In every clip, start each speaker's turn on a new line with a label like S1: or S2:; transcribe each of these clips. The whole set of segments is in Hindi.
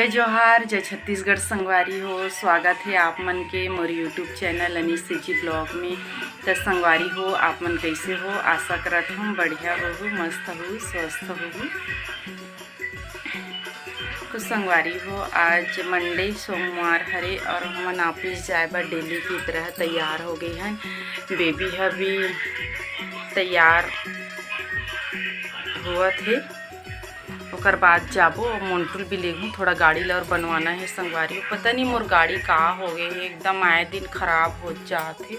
S1: जय जोहार, जय छत्तीसगढ़ संगवारी हो। स्वागत है आप मन के मोर यूट्यूब चैनल अनीस सिजी ब्लॉग में। तो संगवारी हो, आप मन कैसे हो? आशा करत हम बढ़िया हो, मस्त हो, स्वस्थ हो। तो संगवारी हो, आज मंडे सोमवार हरे और हमन ऑफिस जाए बर डेली की तरह तैयार हो गए हैं। बेबी है भी तैयार हुआ थे, ओकर बाद जाबो। मोन्टूल भी लेगूँ, थोड़ा गाड़ी ला और बनवाना है संगवारी हो। पता नहीं मोर गाड़ी का हो गए है, एकदम आए दिन खराब हो जाते।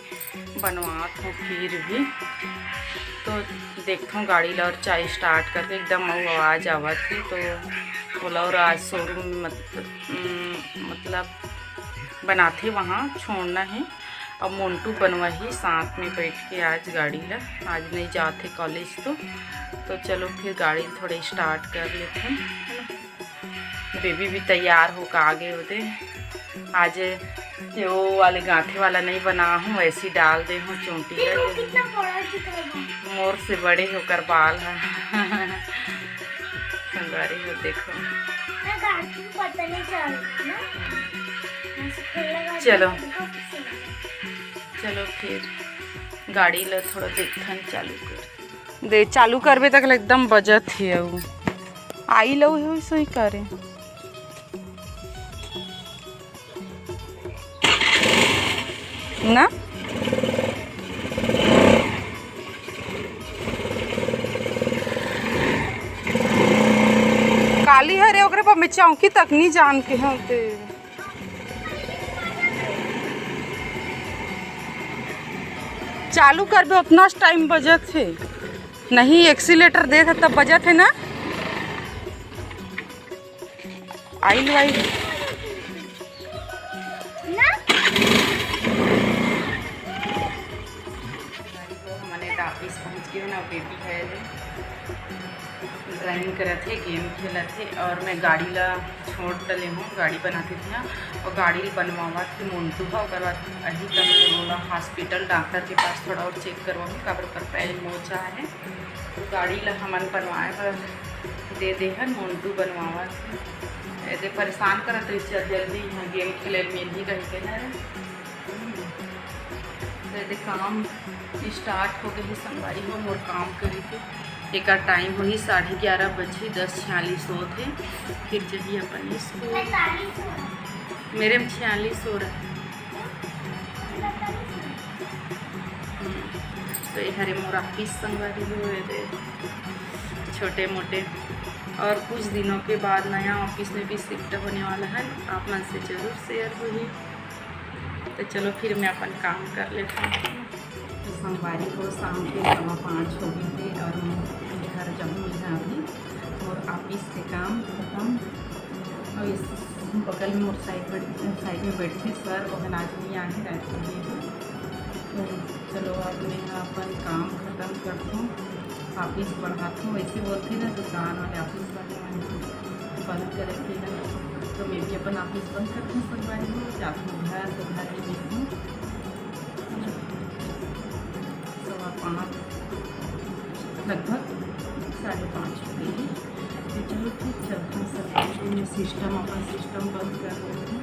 S1: बनवात हूँ फिर भी तो देखता हूँ गाड़ी ला और चाय स्टार्ट करके एकदम आवाज़ आवत है तो बोला। और आज शोरूम मतलब बनाते वहाँ छोड़ना है। अब मोन्टू बनवा ही साथ में बैठ के आज गाड़ी ला। आज नहीं जाते कॉलेज तो चलो फिर गाड़ी थोड़े स्टार्ट कर लेते हैं। बेबी भी तैयार हो का आगे होते। आज वो वाले गांठे वाला नहीं बना हूँ, वैसे डाल दे हूँ चोटी मोर से बड़े होकर बाल है। संगवारी हो देखो, चलो चलो फिर गाड़ी ला थोड़ा देखन चालू कर दे। चालू करबे तक एकदम बजत है वो आई लो है वैसे ही करे ना। काली हरे ओकरे पर मैं चौकी तक नहीं जान के होते। चालू करबे उतना टाइम बजत है, नहीं एक्सीलेटर दे था तब बजत है ना। आइल वाइल मैंने ऑफिस पहुँच गए ना। बेबी है ड्राइंग करे थे, गेम खेला थे और मैं गाड़ी ला छोड़ डले हूँ। गाड़ी बनाती थी ना और गाड़ी बनवावा थी मोन्टू है। और बाद अही तक बोला हॉस्पिटल डॉक्टर के पास थोड़ा और चेक करवाऊँ काबर पर पैर मोचा है। तो गाड़ी ला हमन बनवाए पर दे हन मोन्टू बनवावा थी। ऐसे परेशान करत रही जल्दी यहाँ गेम खेले मिल ही कही के ना। तो काम स्टार्ट हो गई संगवारी हो। मोर काम करे के एक टाइम वही 11:30 बजे 10:46 होते। फिर जही अपन स्कूल मेरे में 46 हो रहा है। तो ये हरे मोर ऑफिस संगवारी हुए थे छोटे मोटे। और कुछ दिनों के बाद नया ऑफिस में भी शिफ्ट होने वाला है, आप मन से ज़रूर शेयर हुई। तो चलो फिर मैं अपन काम कर लेता हूँ। तो संगवारी को शाम के 5:15 हो गए थे और मैं घर जाऊँ यहाँ अभी। और ऑफिस के काम खत्म और इस बगल में मोर साइड में बैठे सर और आज नहीं आए रात को भी। तो चलो अब मैं अपन काम ख़त्म करता हूँ, ऑफिस बढ़ाता हूँ। वैसे बोलते ना दुकान वाले ऑफिस वाले बंद करेंगे ना, तो मैं भी अपन ऑफिस बंद करती हूँ संगवारी हो। जाती हूँ घर तो घर ही देखूँ 5:15 लगभग 5:30 हो गई है। तो चलो ठीक चलते हैं सब में सिस्टम अपन सिस्टम बंद कर रहे हैं।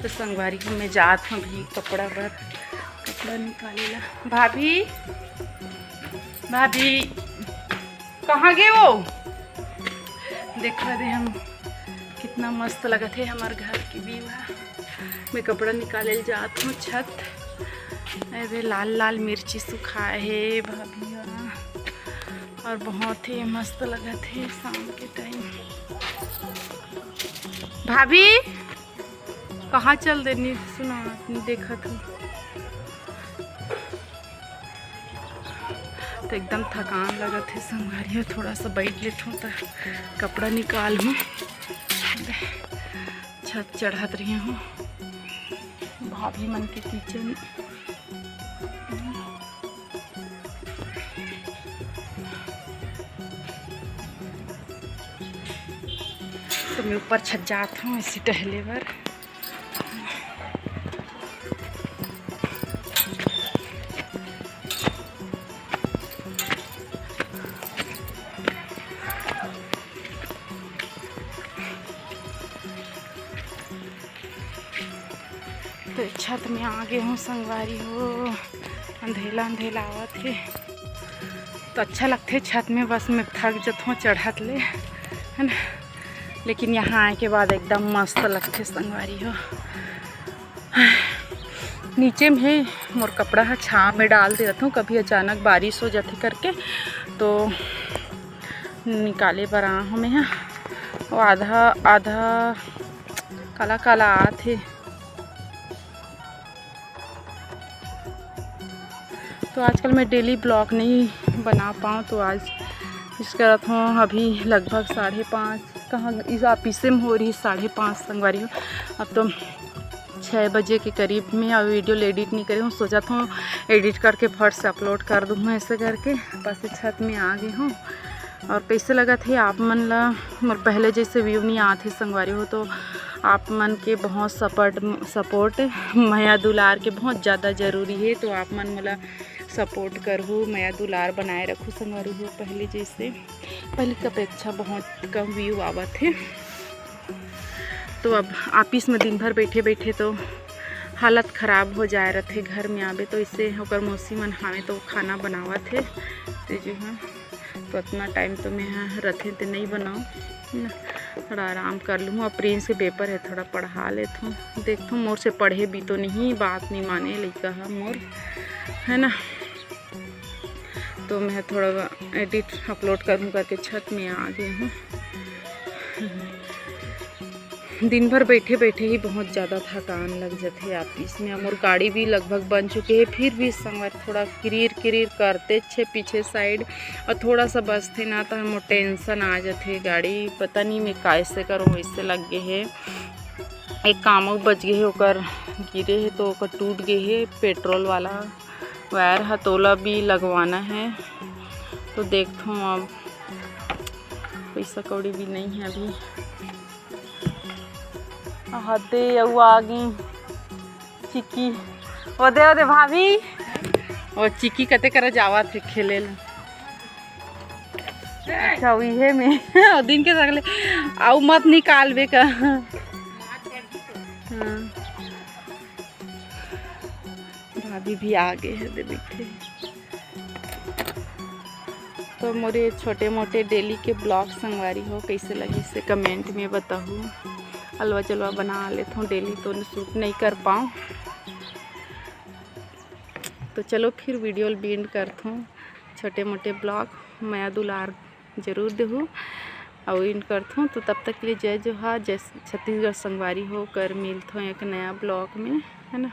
S1: तो संगवारी को मैं जात हूँ भी कपड़ा निकालेला। भाभी भाभी कहाँ गए वो? देखा दे हम कितना मस्त लगा थे हमारे घर की व्यू है। मैं कपड़ा निकाले जात हूँ छत। अरे लाल लाल मिर्ची सुखाए है भाभी और बहुत ही मस्त लगा थे शाम के टाइम। भाभी कहाँ चल देनी सुना देखा था तो एकदम थकान लगा थे संगवारी। थोड़ा सा बैठ लेट हूँ तो कपड़ा निकाल हूँ। छत चढ़ात रही हूँ भाभी मन के किचन। तो मैं ऊपर छत जात हूँ इसी टहले पर। तो छत में आ गए हूँ संगवारी हो। अंधेला अंधेला आवत है तो अच्छा लगता है छत में। बस मैं थक जत हूँ चढ़त ले है ना, लेकिन यहाँ आए के बाद एकदम मस्त लगते संगवारी हो। नीचे में है मोर कपड़ा है छाँव में डाल देता हूँ। कभी अचानक बारिश हो जाती करके तो निकाले पर आ हूँ मैं यहाँ। वो आधा आधा काला काला आते तो आजकल मैं डेली ब्लॉग नहीं बना पाऊँ तो आज इस करत हूँ। अभी लगभग 5:30 कहाँ इस ऑफिस में हो रही 5:30 संगवारी हो। अब तो 6 बजे के करीब में अब वीडियो एडिट नहीं करी हूँ। सोचा था एडिट करके फट से अपलोड कर दूँ मैं ऐसे करके। बस छत में आ गई हूँ और कैसे लगा थे आप मन ला मोर पहले जैसे व्यू नहीं आते संगवारी हो। तो आप मन के बहुत सपोर्ट माया दुलार के बहुत ज़्यादा ज़रूरी है। तो आप मन मला सपोर्ट करहूँ, माया दुलार बनाए रखूँ संगवारी हो। पहले जैसे पहले की अपेक्षा बहुत कम व्यू आवत है। तो अब ऑफिस में दिन भर बैठे बैठे तो हालत ख़राब हो जाए रहते। घर में आवे तो इससे होकर मौसी मन हमें तो खाना बनावत है तो जो है तो उतना टाइम तो मैं यहाँ रथे तो नहीं बनाऊँ ना, थोड़ा आराम कर लूँ। और प्रिंस के पेपर है थोड़ा पढ़ा लेता हूँ। देखता हूँ मोर से पढ़े भी तो नहीं, बात नहीं माने लड़का है मोर है ना। तो मैं थोड़ा एडिट अपलोड करूँ करके छत में आ गई हूँ। दिन भर बैठे बैठे ही बहुत ज़्यादा थकान लग जाती है ऑफिस में। और गाड़ी भी लगभग बन चुके हैं फिर भी संगवार थोड़ा किरीर करते छे पीछे साइड। और थोड़ा सा बस थे ना तो हम टेंशन आ जाते गाड़ी पता नहीं मैं कैसे करूँ वैसे लग गए है। एक काम बच गए है ओकर गिरे है तो ओकर टूट गए है पेट्रोल वाला वायर हथौला भी लगवाना है। तो देखता हूँ अब पैसा कौड़ी भी नहीं है अभी। हदे यू आ गई चिक्की ओदे भाभी और चिक्की कते कर जावा थे खेले ला। अच्छा वही है मैं दिन के सकले आउ मत निकालबे का। हाँ भाभी भी आ गए हैं दे बैठे। तो मोरे छोटे मोटे डेली के ब्लॉग संगवारी हो कैसे लगे इसे कमेंट में बताऊँ। हलवा जलवा बना लेता हूँ डेली तो शूट नहीं कर पाऊँ। तो चलो फिर वीडियो बींड करता हूँ। छोटे मोटे ब्लॉग माया दुलार जरूर देहूँ और इन करता हूँ। तो तब तक के लिए जय जोहार, जय छत्तीसगढ़ संगवारी हो कर मिलता हूँ एक नया ब्लॉग में है ना।